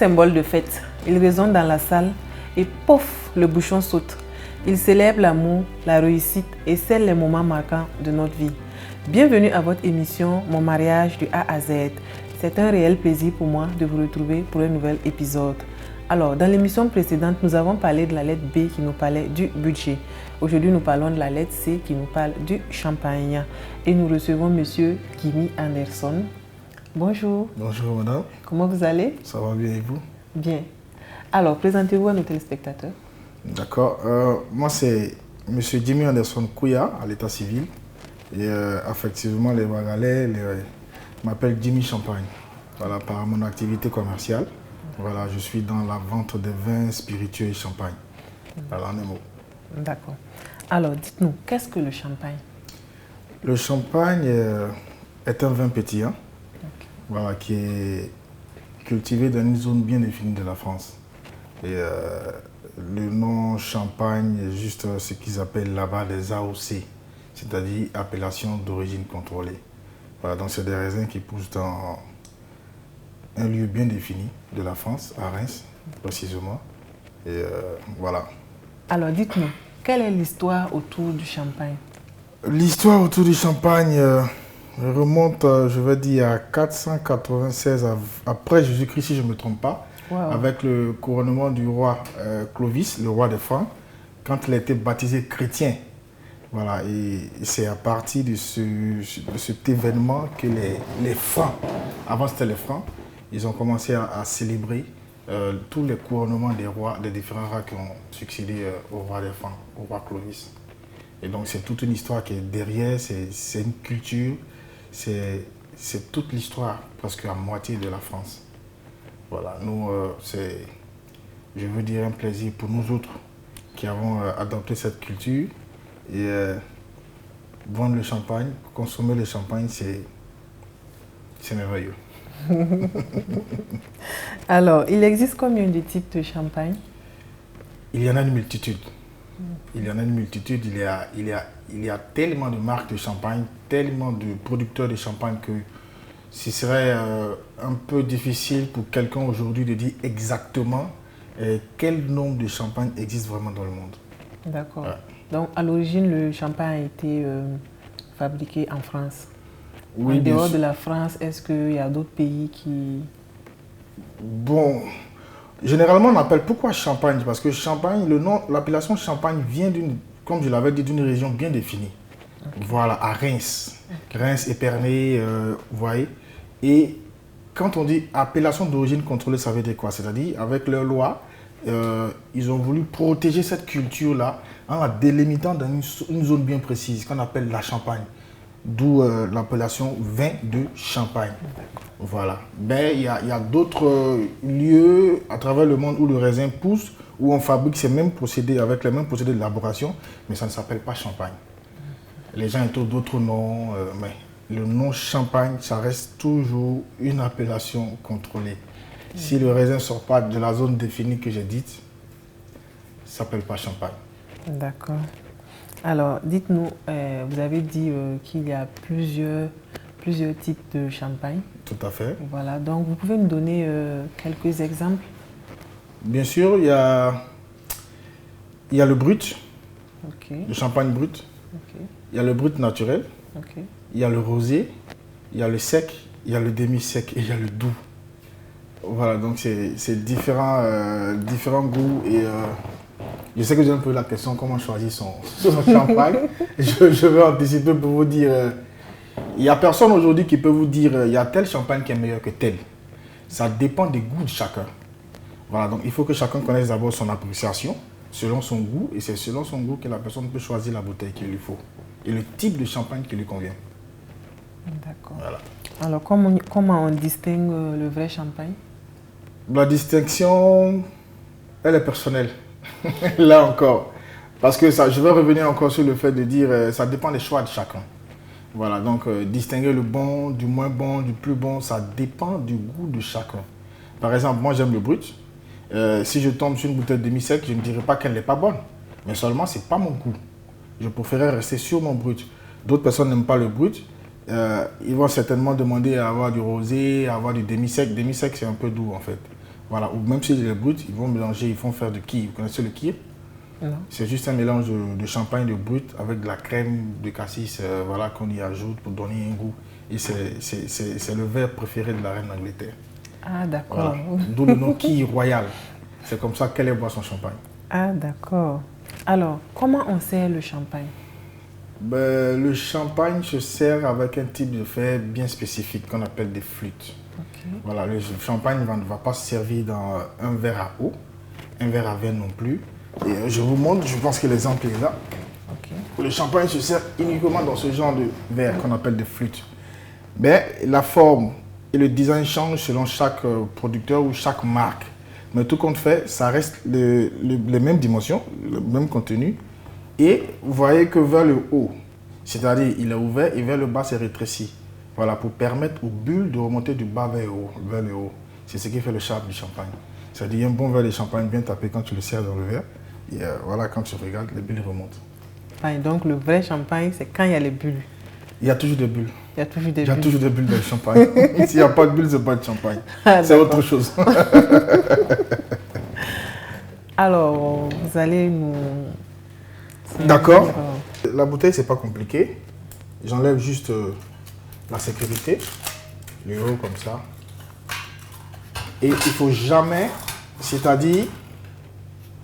symbole de fête. Il résonne dans la salle et pouf, le bouchon saute. Il célèbre l'amour, la réussite et scelle les moments marquants de notre vie. Bienvenue à votre émission Mon mariage du A à Z. C'est un réel plaisir pour moi de vous retrouver pour un nouvel épisode. Alors, dans l'émission précédente, nous avons parlé de la lettre B qui nous parlait du budget. Aujourd'hui, nous parlons de la lettre C qui nous parle du champagne. Et nous recevons Monsieur Kimi Anderson. Bonjour. Bonjour madame. Comment vous allez? Ça va bien et vous? Bien. Alors, présentez-vous à nos téléspectateurs. D'accord. Moi, c'est Monsieur Jimmy Anderson Kouya à l'état civil. Et effectivement, les Wagalais m'appellent Jimmy Champagne. Voilà, par mon activité commerciale. Voilà, je suis dans la vente de vins spiritueux et champagne. Voilà, en un mot. D'accord. Alors, dites-nous, qu'est-ce que le champagne? Le champagne est un vin pétillant, voilà, qui est cultivé dans une zone bien définie de la France. Et le nom champagne est juste ce qu'ils appellent là-bas des AOC, c'est-à-dire appellation d'origine contrôlée. Voilà, donc c'est des raisins qui poussent dans un lieu bien défini de la France, à Reims précisément. Et voilà. Alors dites-nous, quelle est l'histoire autour du champagne? L'histoire autour du champagne remonte, je vais dire, à 496 après Jésus-Christ, si je ne me trompe pas, avec le couronnement du roi Clovis, le roi des Francs, quand il a été baptisé chrétien. Voilà, et c'est à partir de cet événement que les Francs, avant c'était les Francs, ils ont commencé à célébrer tous les couronnements des rois, des différents rois qui ont succédé au roi des Francs, au roi Clovis. Et donc c'est toute une histoire qui est derrière, c'est une culture, c'est toute l'histoire, presque à moitié de la France. Voilà, nous, c'est, je veux dire, un plaisir pour nous autres qui avons adopté cette culture. Et vendre le champagne, consommer le champagne, c'est merveilleux. Alors, il existe combien de types de champagne? Il y en a une multitude. Il y en a une multitude. Il y a tellement de marques de champagne, tellement de producteurs de champagne que ce serait un peu difficile pour quelqu'un aujourd'hui de dire exactement quel nombre de champagne existe vraiment dans le monde. D'accord. Ouais. Donc, à l'origine, le champagne a été fabriqué en France. Oui, en dehors de la France, est-ce qu'il y a d'autres pays qui... Bon, généralement, on appelle pourquoi champagne? Parce que champagne, l'appellation champagne vient d'une, comme je l'avais dit, d'une région bien définie. Okay. Voilà, à Reims. Okay. Reims, Épernay, vous voyez. Et quand on dit appellation d'origine contrôlée, ça veut dire quoi? C'est-à-dire, avec leur loi, ils ont voulu protéger cette culture-là en la délimitant dans une zone bien précise qu'on appelle la Champagne, d'où l'appellation vin de Champagne. Voilà. Mais il y a d'autres lieux à travers le monde où le raisin pousse, où on fabrique ces mêmes procédés avec les mêmes procédés d'élaboration, mais ça ne s'appelle pas Champagne. Les gens ont d'autres noms, mais le nom Champagne, ça reste toujours une appellation contrôlée. Si le raisin ne sort pas de la zone définie que j'ai dite, ça ne s'appelle pas Champagne. D'accord. Alors, dites-nous, vous avez dit qu'il y a plusieurs types de champagne. Tout à fait. Voilà, donc vous pouvez nous donner quelques exemples? Bien sûr, il y a le brut, le champagne brut. Il y a le brut naturel. Il y a le rosé, il y a le sec, il y a le demi-sec et il y a le doux. Voilà, donc c'est différents goûts et je sais que j'ai un peu la question comment choisir son champagne. Je vais anticiper pour vous dire, il n'y a personne aujourd'hui qui peut vous dire il y a tel champagne qui est meilleur que tel. Ça dépend des goûts de chacun. Voilà, donc il faut que chacun connaisse d'abord son appréciation selon son goût et c'est selon son goût que la personne peut choisir la bouteille qu'il lui faut et le type de champagne qui lui convient. D'accord. Voilà. Alors comment on distingue le vrai champagne? La distinction, elle est personnelle. Là encore. Parce que ça, je vais revenir encore sur le fait de dire ça dépend des choix de chacun. Voilà, donc distinguer le bon, du moins bon, du plus bon, ça dépend du goût de chacun. Par exemple, moi j'aime le brut. Si je tombe sur une bouteille de demi-sec, je ne dirais pas qu'elle n'est pas bonne. Mais seulement, ce n'est pas mon goût. Je préférerais rester sur mon brut. D'autres personnes n'aiment pas le brut. Ils vont certainement demander à avoir du rosé, à avoir du demi-sec. Demi-sec, c'est un peu doux en fait. Voilà, ou même si il est brut, ils vont mélanger, ils vont faire du kir. Vous connaissez le kir? C'est juste un mélange de champagne de brut avec de la crème de cassis voilà, qu'on y ajoute pour donner un goût. Et c'est le verre préféré de la reine d'Angleterre. Ah, d'accord. Voilà. D'où le nom kir royal. C'est comme ça qu'elle boit son champagne. Ah, d'accord. Alors, comment on sert le champagne? Ben, le champagne se sert avec un type de verre bien spécifique qu'on appelle des flûtes. Okay. Voilà, le champagne ne va pas se servir dans un verre à eau, un verre à vin non plus. Et je vous montre, je pense que l'exemple est là. Okay. Le champagne se sert uniquement dans ce genre de verre qu'on appelle des flûtes. Mais la forme et le design changent selon chaque producteur ou chaque marque. Mais tout compte fait, ça reste les mêmes dimensions, le même contenu. Et vous voyez que vers le haut, c'est-à-dire il est ouvert et vers le bas, c'est rétréci. Voilà, pour permettre aux bulles de remonter du bas vers le haut. C'est ce qui fait le charme du champagne. C'est-à-dire un bon verre de champagne bien tapé quand tu le sers dans le verre. Et voilà, quand tu regardes, les bulles remontent. Ah, donc le vrai champagne, c'est quand il y a les bulles. Il y a toujours des bulles. Il y a toujours des bulles. Il y a toujours des bulles dans le champagne. S'il n'y a pas de bulles, ce n'est pas de champagne. Ah, c'est autre chose. Alors, vous allez nous... D'accord. La bouteille, c'est pas compliqué. J'enlève juste la sécurité. Le haut comme ça. Et il ne faut jamais, c'est-à-dire,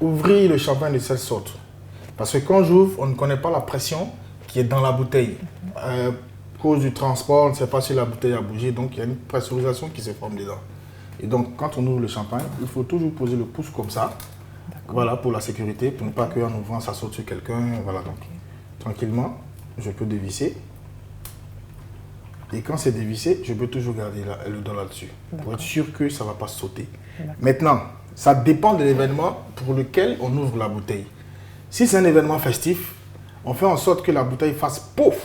ouvrir le champagne de cette sorte. Parce que quand j'ouvre, on ne connaît pas la pression qui est dans la bouteille. À cause du transport, on ne sait pas si la bouteille a bougé, donc il y a une pressurisation qui se forme dedans. Et donc, quand on ouvre le champagne, il faut toujours poser le pouce comme ça. Voilà, pour la sécurité, pour ne pas qu'en ouvrant, ça saute sur quelqu'un. Voilà, donc, tranquillement, je peux dévisser. Et quand c'est dévissé, je peux toujours garder le doigt là-dessus, pour être sûr que ça ne va pas sauter. Maintenant, ça dépend de l'événement pour lequel on ouvre la bouteille. Si c'est un événement festif, on fait en sorte que la bouteille fasse pouf.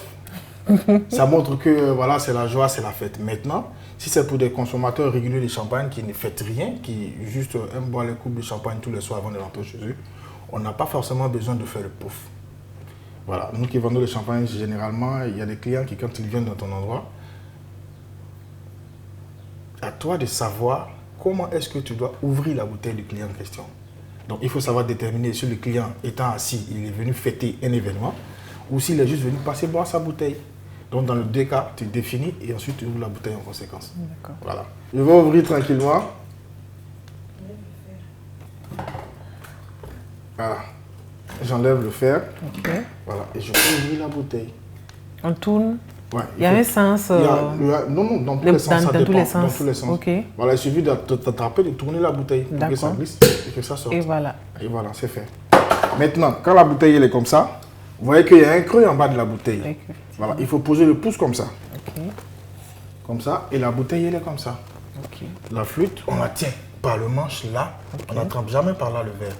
Ça montre que voilà, c'est la joie, c'est la fête. Maintenant, si c'est pour des consommateurs réguliers de champagne qui ne fêtent rien, qui juste aiment boire les coupes de champagne tous les soirs avant de rentrer chez eux, on n'a pas forcément besoin de faire le pouf. Voilà, nous qui vendons le champagne, généralement, il y a des clients qui, quand ils viennent dans ton endroit, à toi de savoir comment est-ce que tu dois ouvrir la bouteille du client en question. Donc, il faut savoir déterminer si le client étant assis, il est venu fêter un événement ou s'il est juste venu passer boire sa bouteille. Donc, dans le deux cas, tu définis et ensuite tu ouvres la bouteille en conséquence. Voilà. Je vais ouvrir tranquillement. Voilà. J'enlève le fer. Okay. Voilà. Et je peux ouvrir la bouteille. On tourne. Ouais, il y a un sens. Non, dans tous les sens. Ça dépend, dans tous les sens. Okay. Voilà, il suffit d'attraper, de tourner la bouteille pour que ça glisse et que ça sorte. Et voilà. Et voilà, c'est fait. Maintenant, quand la bouteille elle est comme ça, vous voyez qu'il y a un creux en bas de la bouteille. Okay. Voilà, il faut poser le pouce comme ça. Okay. Comme ça, et la bouteille elle est comme ça. Okay. La flûte, on la tient par le manche là. Okay. On n'attrape jamais par là le verre.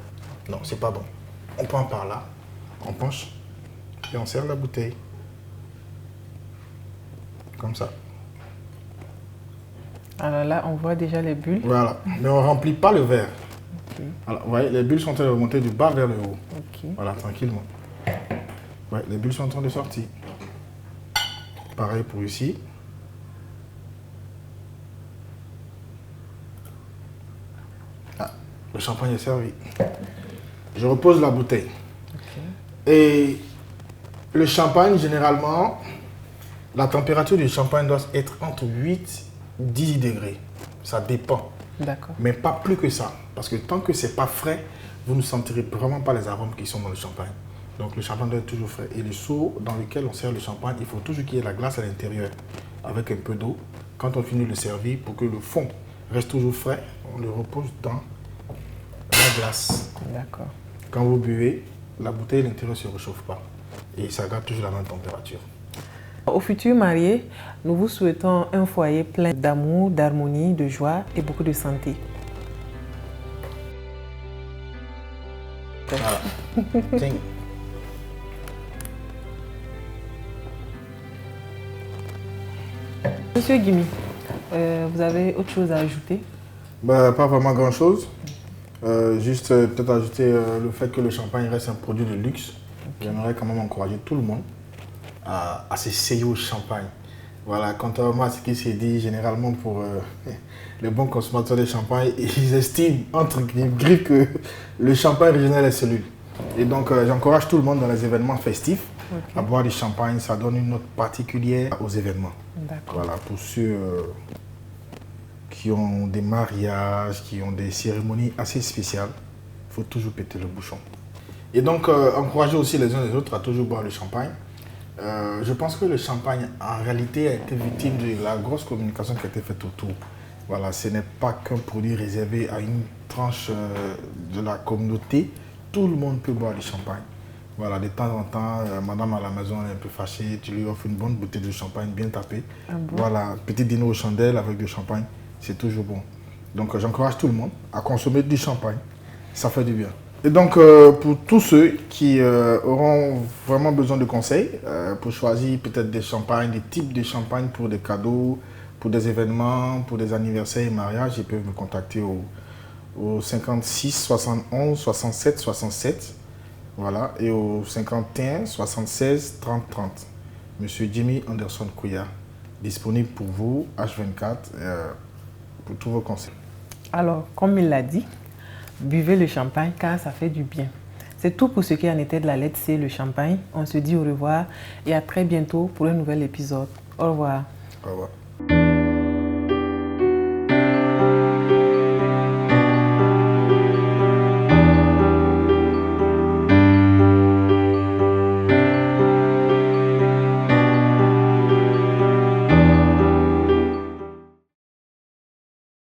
Non, c'est pas bon. On prend par là, on penche et on serre la bouteille. Comme ça. Alors là, on voit déjà les bulles. Voilà, mais on ne remplit pas le verre. Okay. Alors, vous voyez, les bulles sont en train de remonter du bas vers le haut. Okay. Voilà, tranquillement. Ouais, les bulles sont en train de sortir. Pareil pour ici. Ah, le champagne est servi. Je repose la bouteille. Okay. Et le champagne, généralement, la température du champagne doit être entre 8 et 10 degrés. Ça dépend. D'accord. Mais pas plus que ça. Parce que tant que ce n'est pas frais, vous ne sentirez vraiment pas les arômes qui sont dans le champagne. Donc le champagne doit être toujours frais. Et le seau dans lequel on sert le champagne, il faut toujours qu'il y ait la glace à l'intérieur. Avec un peu d'eau. Quand on finit de le servir, pour que le fond reste toujours frais, on le repose dans la glace. D'accord. Quand vous buvez, la bouteille à l'intérieur ne se réchauffe pas. Et ça garde toujours la même température. Aux futurs mariés, nous vous souhaitons un foyer plein d'amour, d'harmonie, de joie et beaucoup de santé. Voilà. Tiens. Monsieur Guimi, vous avez autre chose à ajouter? Pas vraiment grand-chose. Juste peut-être ajouter le fait que le champagne reste un produit de luxe. Okay. J'aimerais quand même encourager tout le monde à s'essayer au champagne. Voilà, contrairement à ce qui s'est dit généralement pour les bons consommateurs de champagne, ils estiment entre griffes que le champagne régional est celui. Et donc j'encourage tout le monde dans les événements festifs à boire du champagne. Ça donne une note particulière aux événements. Voilà, pour ceux qui ont des mariages, qui ont des cérémonies assez spéciales, il faut toujours péter le bouchon. Et donc encourager aussi les uns les autres à toujours boire le champagne. Je pense que le champagne, en réalité, a été victime de la grosse communication qui a été faite autour. Voilà, ce n'est pas qu'un produit réservé à une tranche de la communauté. Tout le monde peut boire du champagne. Voilà, de temps en temps, madame à la maison est un peu fâchée, tu lui offres une bonne bouteille de champagne bien tapée. Voilà, petit dîner aux chandelles avec du champagne, c'est toujours bon. Donc j'encourage tout le monde à consommer du champagne. Ça fait du bien. Et donc, pour tous ceux qui auront vraiment besoin de conseils, pour choisir peut-être des champagnes, des types de champagnes pour des cadeaux, pour des événements, pour des anniversaires et mariages, ils peuvent me contacter au 56 71 67 67, voilà, et au 51 76 30 30. Monsieur Jimmy Anderson Kouya, disponible pour vous, H24, pour tous vos conseils. Alors, comme il l'a dit, buvez le champagne car ça fait du bien. C'est tout pour ce qui en était de la lettre C, le champagne. On se dit au revoir et à très bientôt pour un nouvel épisode. Au revoir. Au revoir.